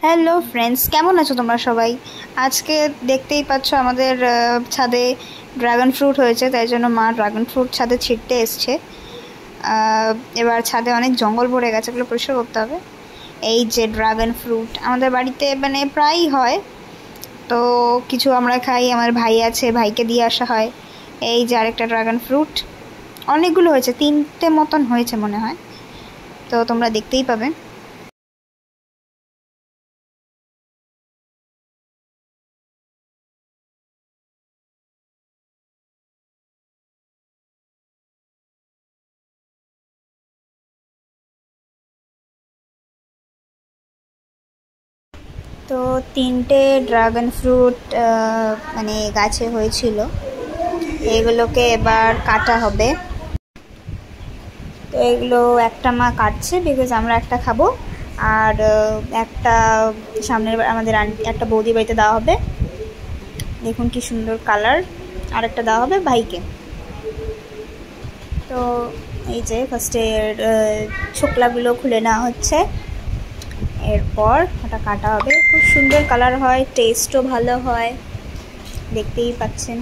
Hello friends, কেমন আছো তোমরা সবাই? আজকে দেখতেই পাচ্ছ আমাদের ছাদে ড্রাগন ফ্রুট হয়েছে, তাই জন্য মা ড্রাগন ফ্রুট ছাদে ছিটতে এসছে। এবার ছাদে অনেক জঙ্গল ভরে গেছে, এগুলো পরিষ্কার করতে হবে। এই যে ড্রাগন ফ্রুট আমাদের বাড়িতে মানে প্রায়ই হয়, তো কিছু আমরা খাই, আমার ভাই আছে, ভাইকে দিয়ে আসা হয়। এই যে আরেকটা ড্রাগন ফ্রুট, অনেকগুলো হয়েছে, 3টে মতন হয়েছে মনে হয়, তো তোমরা দেখতেই পাবে। তো 3টে ড্রাগন ফ্রুট মানে গাছে হয়েছিল, এগুলোকে এবার কাটা হবে। তো এগুলো একটা মা কাটছে, বিকজ আমরা একটা খাবো, আর একটা সামনের আমাদের একটা বৌদি বাড়িতে দেওয়া হবে। দেখুন কি সুন্দর কালার, আর একটা দেওয়া হবে ভাইকে। তো এই যে ফার্স্টে ছোকলাগুলো খুলে নেওয়া হচ্ছে, এরপর ওটা কাটা হবে। খুব সুন্দর কালার হয়, টেস্টও ভালো হয়, দেখতেই পাচ্ছেন।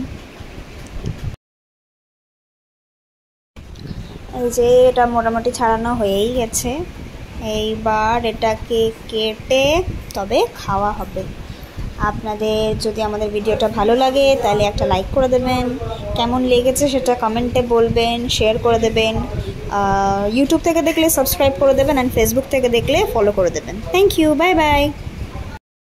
এই যে এটা মোটামুটি ছাড়ানো হয়েই গেছে, এইবার এটাকে কেটে তবে খাওয়া হবে। আপনাদের যদি আমাদের ভিডিওটা ভালো লাগে তাহলে একটা লাইক করে দেবেন, কেমন লেগেছে সেটা কমেন্টে বলবেন, শেয়ার করে দেবেন। ইউটিউব থেকে দেখলে সাবস্ক্রাইব করে দেবেন, অ্যান্ড ফেসবুক থেকে দেখলে ফলো করে দেবেন। Thank you, bye by.